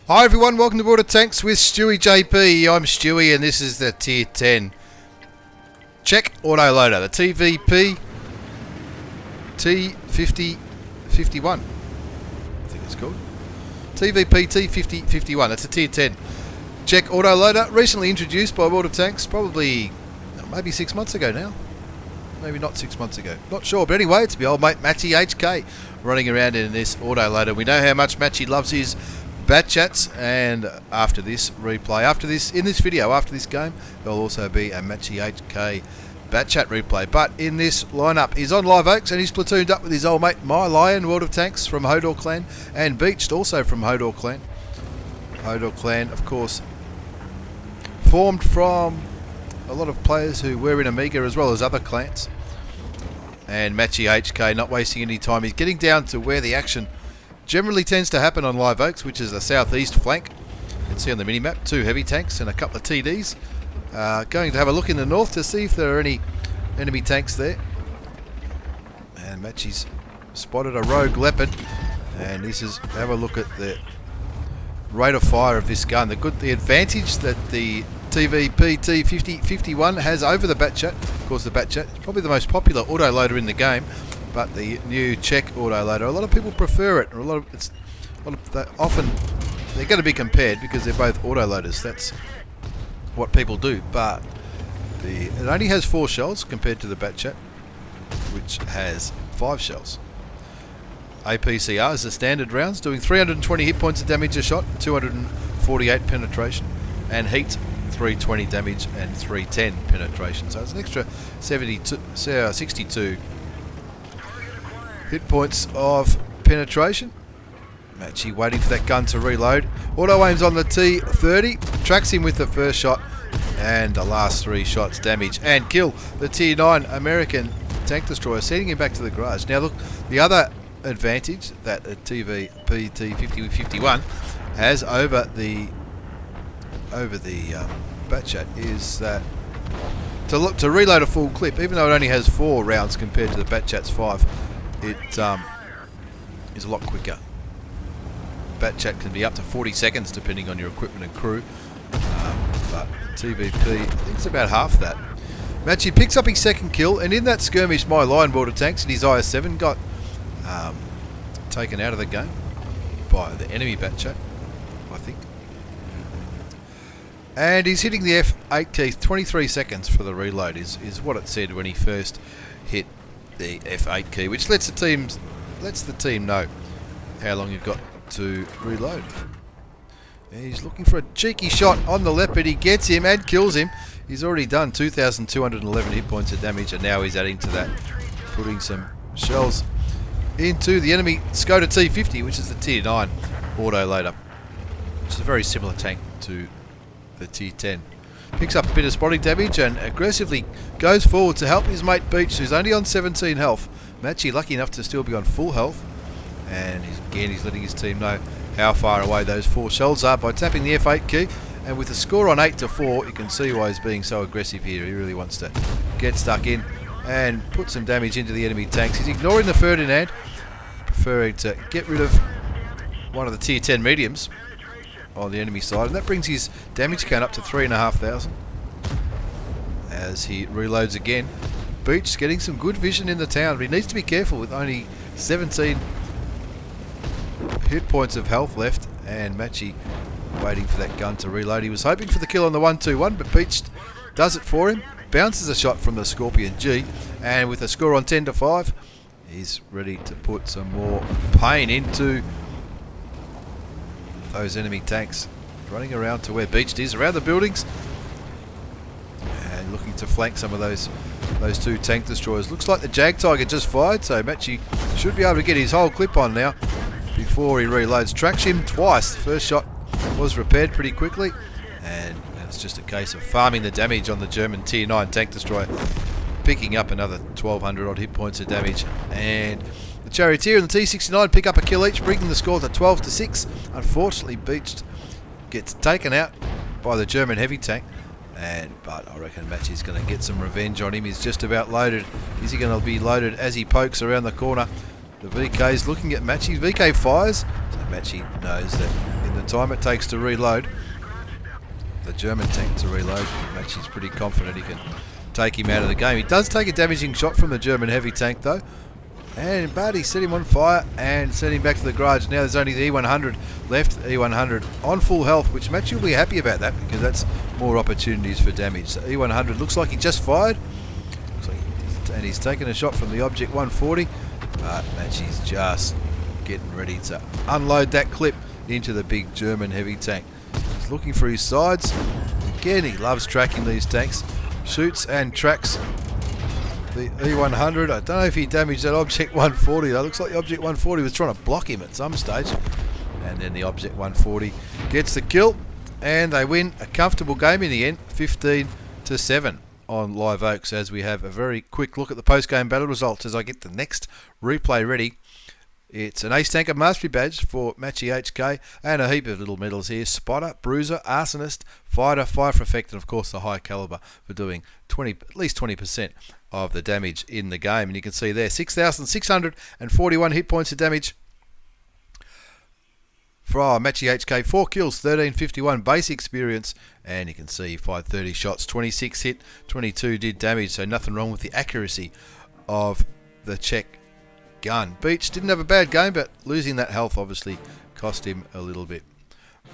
Hi everyone, welcome to Board of Tanks with stewiejp. I'm Stewie and this is the Tier 10 Czech autoloader, the TVP T5051, I think it's called. TVP T5051, that's a Tier 10 Czech autoloader, recently introduced by Board of Tanks, probably maybe 6 months ago now. Maybe not 6 months ago, not sure, but anyway, it's my old mate Matchy HK running around in this autoloader. We know how much Matchy loves his Batchats, and after this replay, after this game, there'll also be a Matchy HK Batchat replay. But in this lineup, he's on Live Oaks and he's platooned up with his old mate My Lion, World of Tanks from Hodor Clan, and Beached also from Hodor Clan. Hodor Clan, of course, formed from a lot of players who were in Amiga as well as other clans. And Matchy HK, not wasting any time, he's getting down to where the action generally tends to happen on Live Oaks, which is the southeast flank. You can see on the minimap 2 heavy tanks and a couple of TDs. Going to have a look in the north to see if there are any enemy tanks there. And Matchy's spotted a rogue leopard, and this is, have a look at the rate of fire of this gun. The advantage that the TVP T5051 has over the Batchat. Of course, the Batchat is probably the most popular autoloader in the game. But the new Czech autoloader, a lot of people prefer it. Often they're going to be compared because they're both autoloaders. That's what people do. But it only has 4 shells compared to the Batchat, which has 5 shells. APCR is the standard rounds, doing 320 hit points of damage a shot, 248 penetration, and heat 320 damage and 310 penetration. So it's an extra 62 hit points of penetration. Matchy waiting for that gun to reload. Auto aims on the T30, tracks him with the first shot, and the last 3 shots damage and kill the Tier 9 American tank destroyer, sending him back to the garage. Now look, the other advantage that the TVP T5051 has over the Batchat is that to reload a full clip, even though it only has 4 rounds compared to the Batchat's 5, it is a lot quicker. Batchat can be up to 40 seconds depending on your equipment and crew, but TVP, I think it's about half that. Matchy picks up his second kill, and in that skirmish, My Lion Board of Tanks and his IS-7 got taken out of the game by the enemy Batchat, I think. And he's hitting the F8 key. 23 seconds for the reload is what it said when he first hit the F8 key, which lets the team know how long you've got to reload. And he's looking for a cheeky shot on the leopard. He gets him and kills him. He's already done 2,211 hit points of damage, and now he's adding to that, putting some shells into the enemy Skoda T50, which is the Tier 9 autoloader, which is a very similar tank to the Tier 10. Picks up a bit of spotting damage and aggressively goes forward to help his mate Beach, who's only on 17 health. Matchy lucky enough to still be on full health, and he's letting his team know how far away those 4 shells are by tapping the F8 key. And with a score on 8-4, you can see why he's being so aggressive here. He really wants to get stuck in and put some damage into the enemy tanks. He's ignoring the Ferdinand, preferring to get rid of one of the Tier 10 mediums on the enemy side, and that brings his damage count up to 3,500 as he reloads again. Beach getting some good vision in the town, but he needs to be careful with only 17 hit points of health left, and Matchy waiting for that gun to reload. He was hoping for the kill on the 1-2-1, but Beach does it for him, bounces a shot from the Scorpion G, and with a score on 10-5, he's ready to put some more pain into those enemy tanks. Running around to where Beached is, around the buildings, and looking to flank some of those 2 tank destroyers. Looks like the Jag Tiger just fired, so Matchy should be able to get his whole clip on now before he reloads. Tracks him twice. The first shot was repaired pretty quickly, and it's just a case of farming the damage on the German Tier 9 tank destroyer, picking up another 1,200 odd hit points of damage. And the Charioteer and the T69 pick up a kill each, bringing the score to 12-6. Unfortunately, Beached gets taken out by the German heavy tank, but I reckon Matchy's going to get some revenge on him. He's just about loaded. Is he going to be loaded as he pokes around the corner? The VK's looking at Matchy. VK fires, so Matchy knows that in the time it takes to reload. The German tank to reload. Matchy's pretty confident he can take him out of the game. He does take a damaging shot from the German heavy tank though. But he set him on fire and sent him back to the garage. Now there's only the E100 left. E100 on full health, which Matchy will be happy about that because that's more opportunities for damage. So E100 looks like he just fired. And he's taken a shot from the Object 140. But Matchy's just getting ready to unload that clip into the big German heavy tank. He's looking for his sides. Again, he loves tracking these tanks. Shoots and tracks the E100. I don't know if he damaged that Object 140 though. Looks like the Object 140 was trying to block him at some stage. And then the Object 140 gets the kill. And they win a comfortable game in the end, 15-7 on Live Oaks, as we have a very quick look at the post-game battle results as I get the next replay ready. It's an Ace Tanker Mastery Badge for Matchy HK and a heap of little medals here. Spotter, Bruiser, Arsonist, Fighter, Fire for Effect, and of course the High Caliber for doing at least 20% of the damage in the game. And you can see there 6,641 hit points of damage for Matchy HK. 4 kills, 1351 base experience, and you can see he fired 30 shots, 26 hit, 22 did damage, so nothing wrong with the accuracy of the Czech gun. Beach didn't have a bad game, but losing that health obviously cost him a little bit.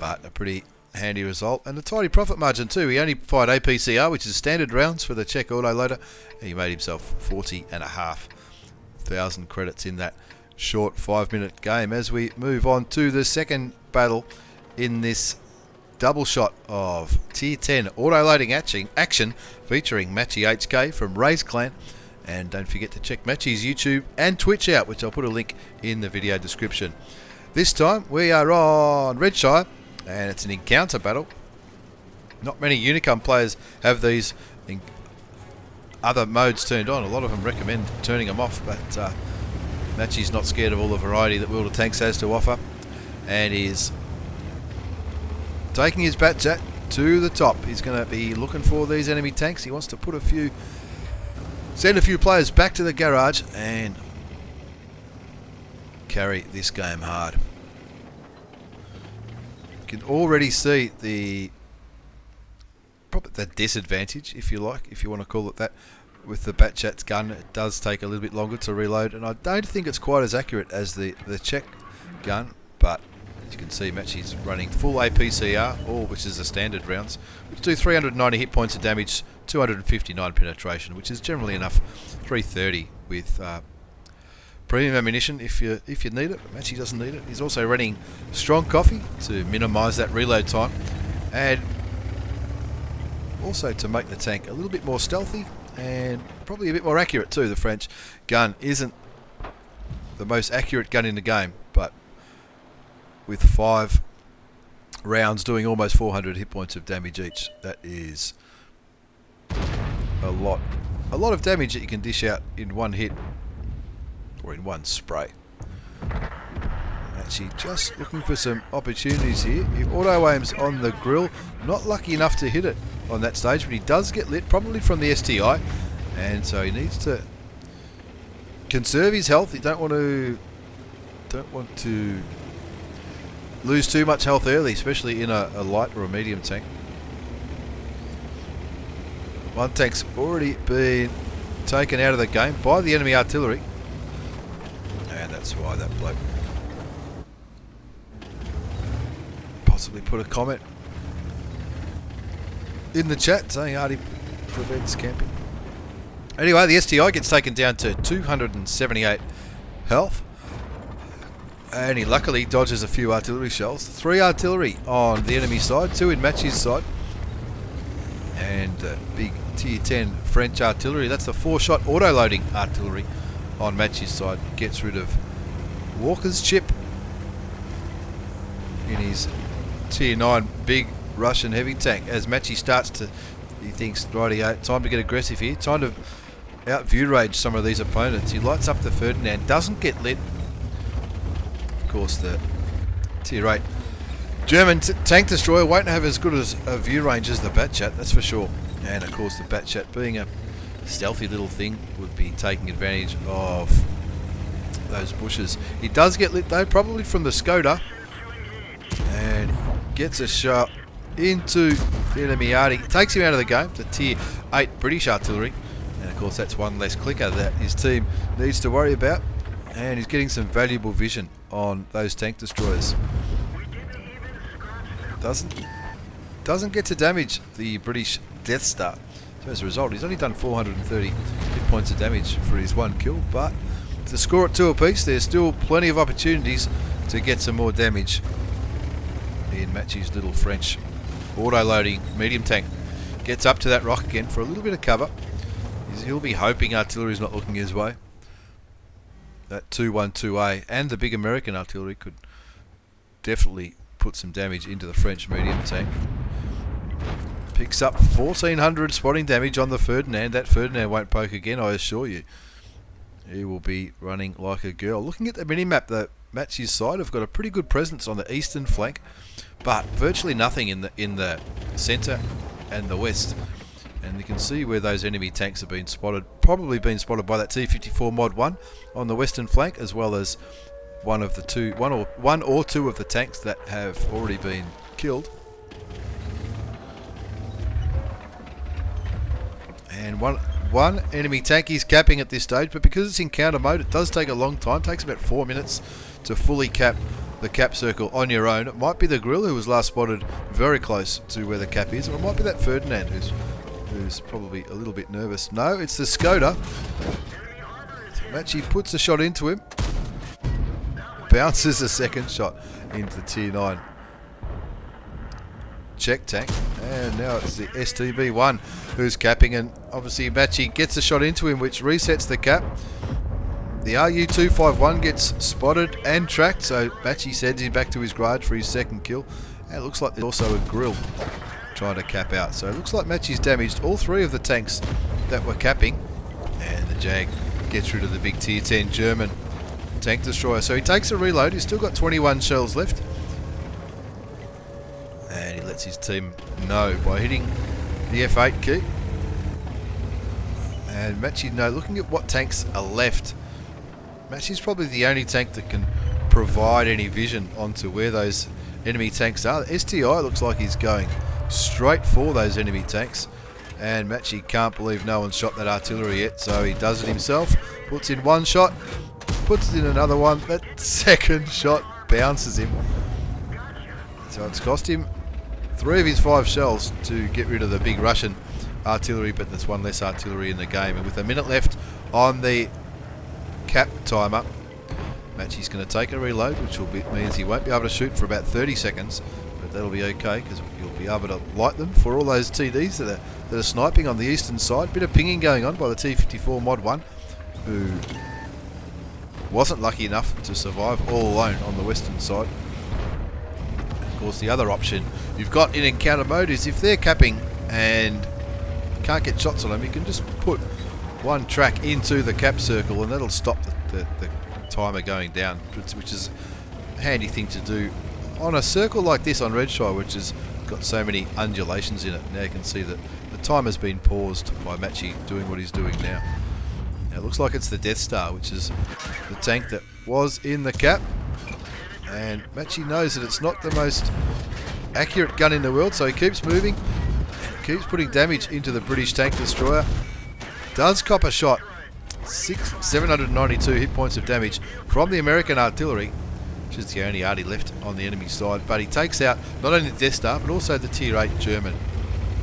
But a pretty handy result, and a tidy profit margin too. He only fired APCR, which is standard rounds for the Czech autoloader, and he made himself 40,500 credits in that short 5-minute game. As we move on to the second battle in this double shot of Tier 10 autoloading action featuring Matchy HK from Ray's Clan. And don't forget to check Matchy's YouTube and Twitch out, which I'll put a link in the video description. This time we are on Redshire, and it's an encounter battle. Not many Unicum players have these other modes turned on. A lot of them recommend turning them off, but Matchy's not scared of all the variety that World of Tanks has to offer, and is taking his Batchat to the top. He's going to be looking for these enemy tanks. He wants to put send a few players back to the garage and carry this game hard. You can already see probably the disadvantage, if you like, if you want to call it that, with the Batchat's gun. It does take a little bit longer to reload, and I don't think it's quite as accurate as the Czech gun, but as you can see, Matchy's running full APCR, all which is the standard rounds, which do 390 hit points of damage, 259 penetration, which is generally enough. 330 with premium ammunition if you need it, but Matchy doesn't need it. He's also running strong coffee to minimise that reload time, and also to make the tank a little bit more stealthy and probably a bit more accurate too. The French gun isn't the most accurate gun in the game, but with 5 rounds doing almost 400 hit points of damage each, that is a lot of damage that you can dish out in one hit or in one spray. Matchy just looking for some opportunities here. He auto aims on the grill, not lucky enough to hit it on that stage, but he does get lit, probably from the STI, and so he needs to conserve his health. You don't want to lose too much health early, especially in a light or a medium tank. One tank's already been taken out of the game by the enemy artillery, and that's why that bloke possibly put a comment in the chat saying Artie prevents camping. Anyway, the STI gets taken down to 278 health, and he luckily dodges a few artillery shells. 3 artillery on the enemy side, 2 in Matchy's side, and big Tier 10 French artillery. That's the 4-shot auto-loading artillery on Matchy's side. Gets rid of Walker's chip in his Tier 9 big Russian heavy tank. As Matchy he thinks, rightio, time to get aggressive here, time to out-view range some of these opponents. He lights up the Ferdinand, doesn't get lit. Of course, the Tier 8 German tank destroyer won't have as good as a view range as the Batchat, that's for sure. And of course the Batchat, being a stealthy little thing, would be taking advantage of those bushes. He does get lit though, probably from the Skoda, and gets a shot into the enemy arty. Takes him out of the game. The tier 8 British artillery. And of course that's one less clicker that his team needs to worry about. And he's getting some valuable vision on those tank destroyers. Doesn't get to damage the British Death Star. So as a result, he's only done 430 hit points of damage for his one kill. But to score at 2 apiece, there's still plenty of opportunities to get some more damage in Matchy's little French auto-loading medium tank. Gets up to that rock again for a little bit of cover. He'll be hoping artillery's not looking his way. That 212A and the big American artillery could definitely put some damage into the French medium tank. Picks up 1400 spotting damage on the Ferdinand. That Ferdinand won't poke again, I assure you. He will be running like a girl. Looking at the minimap, the Matchy's side have got a pretty good presence on the eastern flank, but virtually nothing in the centre and the west. And you can see where those enemy tanks have been spotted. Probably been spotted by that T-54 Mod 1 on the western flank, as well as one or two of the tanks that have already been killed. And one enemy tank is capping at this stage, but because it's in counter mode, it does take a long time. It takes about 4 minutes to fully cap the cap circle on your own. It might be the Grill who was last spotted very close to where the cap is, or it might be that Ferdinand who's probably a little bit nervous. No, it's the Skoda. Matchy puts a shot into him. Bounces a second shot into the tier 9 Czech tank. And now it's the STB1 who's capping, and obviously Matchy gets a shot into him, which resets the cap. The RU-251 gets spotted and tracked, so Matchy sends him back to his garage for his second kill. And it looks like there's also a Grill trying to cap out. So it looks like Matchy's damaged all 3 of the tanks that were capping, and the Jag gets rid of the big tier 10 German tank destroyer. So he takes a reload. He's still got 21 shells left, and he lets his team know by hitting the F8 key. And Matchy, looking at what tanks are left, Matchy's probably the only tank that can provide any vision onto where those enemy tanks are. The STI looks like he's going straight for those enemy tanks, and Matchy can't believe no one's shot that artillery yet, so he does it himself. Puts in one shot, puts in another one. That second shot bounces him, so it's cost him 3 of his 5 shells to get rid of the big Russian artillery, but there's one less artillery in the game. And with a minute left on the cap timer, Matchy's going to take a reload, which means he won't be able to shoot for about 30 seconds, but that'll be okay because you'll be able to light them for all those TDs that are sniping on the eastern side. Bit of pinging going on by the T-54 Mod 1, who wasn't lucky enough to survive all alone on the western side. And of course, the other option you've got in encounter mode is if they're capping and you can't get shots on them, you can just put one track into the cap circle, and that'll stop the timer going down, which is a handy thing to do on a circle like this on Redshire, which has got so many undulations in it. Now you can see that the timer's been paused by Matchy doing what he's doing now. Now it looks like it's the Death Star, which is the tank that was in the cap, and Matchy knows that it's not the most accurate gun in the world, so he keeps moving and keeps putting damage into the British tank destroyer. Does cop a shot, 792 hit points of damage from the American artillery, which is the only arty left on the enemy side, but he takes out not only the Death Star but also the tier 8 German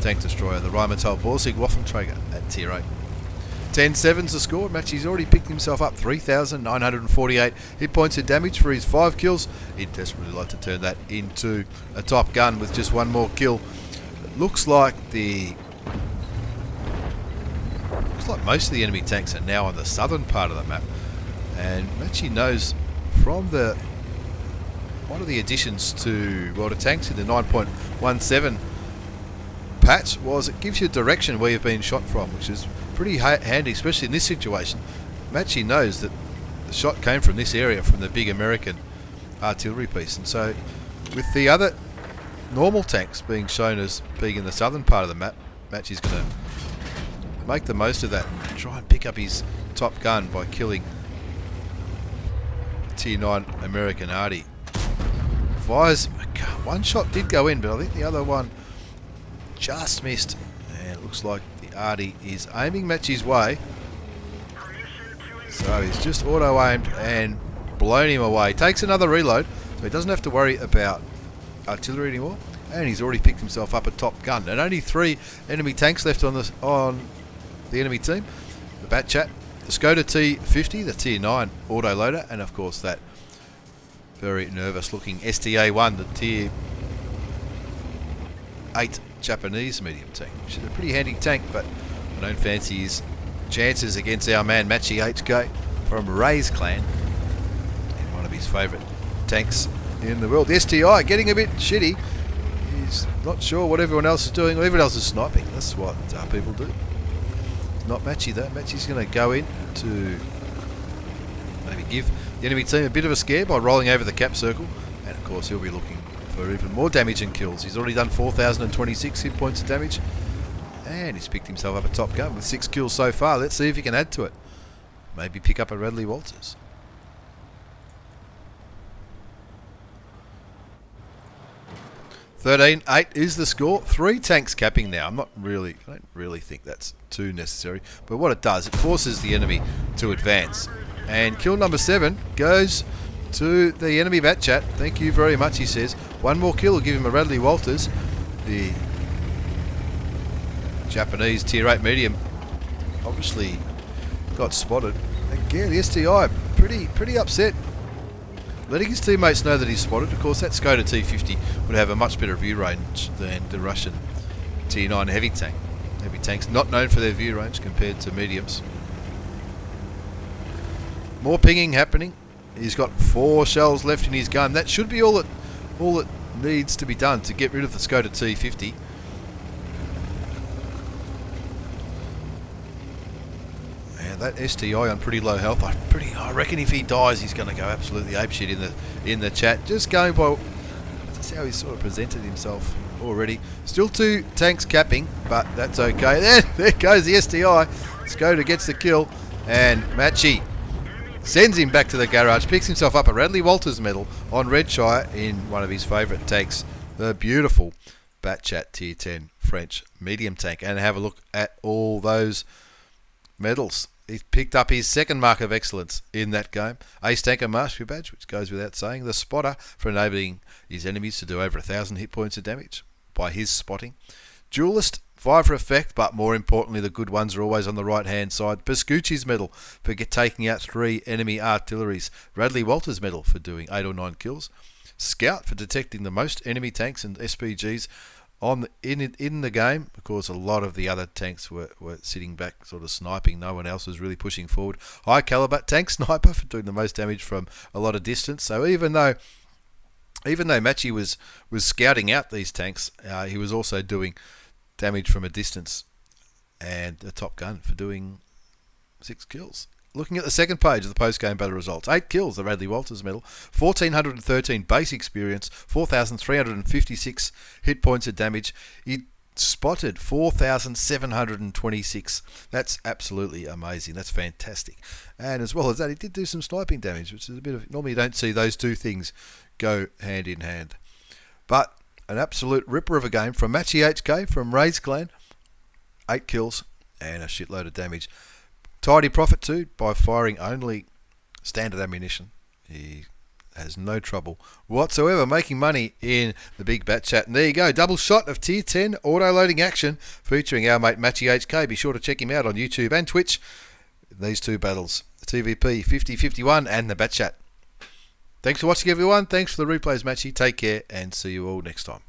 tank destroyer, the Rheinmetall Borsig Waffenträger at tier 8. 10-7's the score. Matchy's already picked himself up 3,948 hit points of damage for his 5 kills. He'd desperately like to turn that into a top gun with just one more kill. It looks like most of the enemy tanks are now on the southern part of the map, and Matchy knows from one of the additions to World of Tanks in the 9.17 patch was it gives you direction where you've been shot from, which is pretty handy, especially in this situation. Matchy knows that the shot came from this area, from the big American artillery piece, and so with the other normal tanks being shown as being in the southern part of the map, Matchy's going to make the most of that and try and pick up his top gun by killing Tier 9 American arty. Fires. One shot did go in, but I think the other one just missed. And it looks like the Artie is aiming Matchy's way. So he's just auto-aimed and blown him away. Takes another reload, so he doesn't have to worry about artillery anymore. And he's already picked himself up a top gun. And only 3 enemy tanks left on the enemy team. The Batchat, the Skoda T50, the Tier 9 autoloader, and of course that very nervous-looking STA-1, the Tier 8 Japanese medium tank, which is a pretty handy tank, but I don't fancy his chances against our man Matchy HK from Ray's clan, and one of his favourite tanks in the world. The STI getting a bit shitty. He's not sure what everyone else is doing. Everyone else is sniping. That's what people do. Not Matchy though. Matchy's going to go in to maybe give the enemy team a bit of a scare by rolling over the cap circle, and of course he'll be looking for even more damage and kills. He's already done 4,026 hit points of damage, and he's picked himself up a top gun with 6 kills so far. Let's see if he can add to it. Maybe pick up a Radley Walters. 13-8 is the score. 3 tanks capping now. I don't really think that's too necessary, but what it does, it forces the enemy to advance. And kill number 7 goes to the enemy Batchat. Thank you very much, he says. 1 more kill will give him a Radley Walters. The Japanese Tier 8 medium obviously got spotted. Again, the STI pretty upset, letting his teammates know that he's spotted. Of course, that Skoda T50 would have a much better view range than the Russian Tier 9 heavy tank. Heavy tanks not known for their view range compared to mediums. More pinging happening. He's got 4 shells left in his gun. That should be all that needs to be done to get rid of the Skoda T50. And that STI on pretty low health. I reckon if he dies, he's going to go absolutely apeshit in the chat. Just going by just how he's sort of presented himself already. Still 2 tanks capping, but that's okay. There goes the STI. Skoda gets the kill, and Matchy sends him back to the garage, picks himself up a Radley Walters medal on Redshire in one of his favourite tanks, the beautiful Batchat Tier 10 French medium tank. And have a look at all those medals. He's picked up his 2nd mark of excellence in that game. Ace Tanker Mastery Badge, which goes without saying. The Spotter for enabling his enemies to do over 1,000 hit points of damage by his spotting. Duelist, 5 for effect, but more importantly, the good ones are always on the right-hand side. Pescucci's medal for taking out 3 enemy artilleries. Radley Walters medal for doing 8 or 9 kills. Scout for detecting the most enemy tanks and SPGs in the game. Of course, a lot of the other tanks were sitting back, sort of sniping. No one else was really pushing forward. High caliber tank sniper for doing the most damage from a lot of distance. So even though Matchy was scouting out these tanks, he was also doing damage from a distance, and a top gun for doing 6 kills. Looking at the second page of the post-game battle results, 8 kills, the Radley Walters medal, 1,413 base experience, 4,356 hit points of damage. He spotted 4,726. That's absolutely amazing. That's fantastic. And as well as that, he did do some sniping damage, which is a bit of... Normally you don't see those 2 things go hand in hand. But an absolute ripper of a game from Matchy HK, from Ray's clan. 8 kills and a shitload of damage. Tidy profit too by firing only standard ammunition. He has no trouble whatsoever making money in the big Batchat. And there you go, double shot of Tier 10 auto-loading action featuring our mate Matchy HK. Be sure to check him out on YouTube and Twitch. These 2 battles, the TVP 5051 and the Batchat. Thanks for watching, everyone. Thanks for the replays, Matchy. Take care and see you all next time.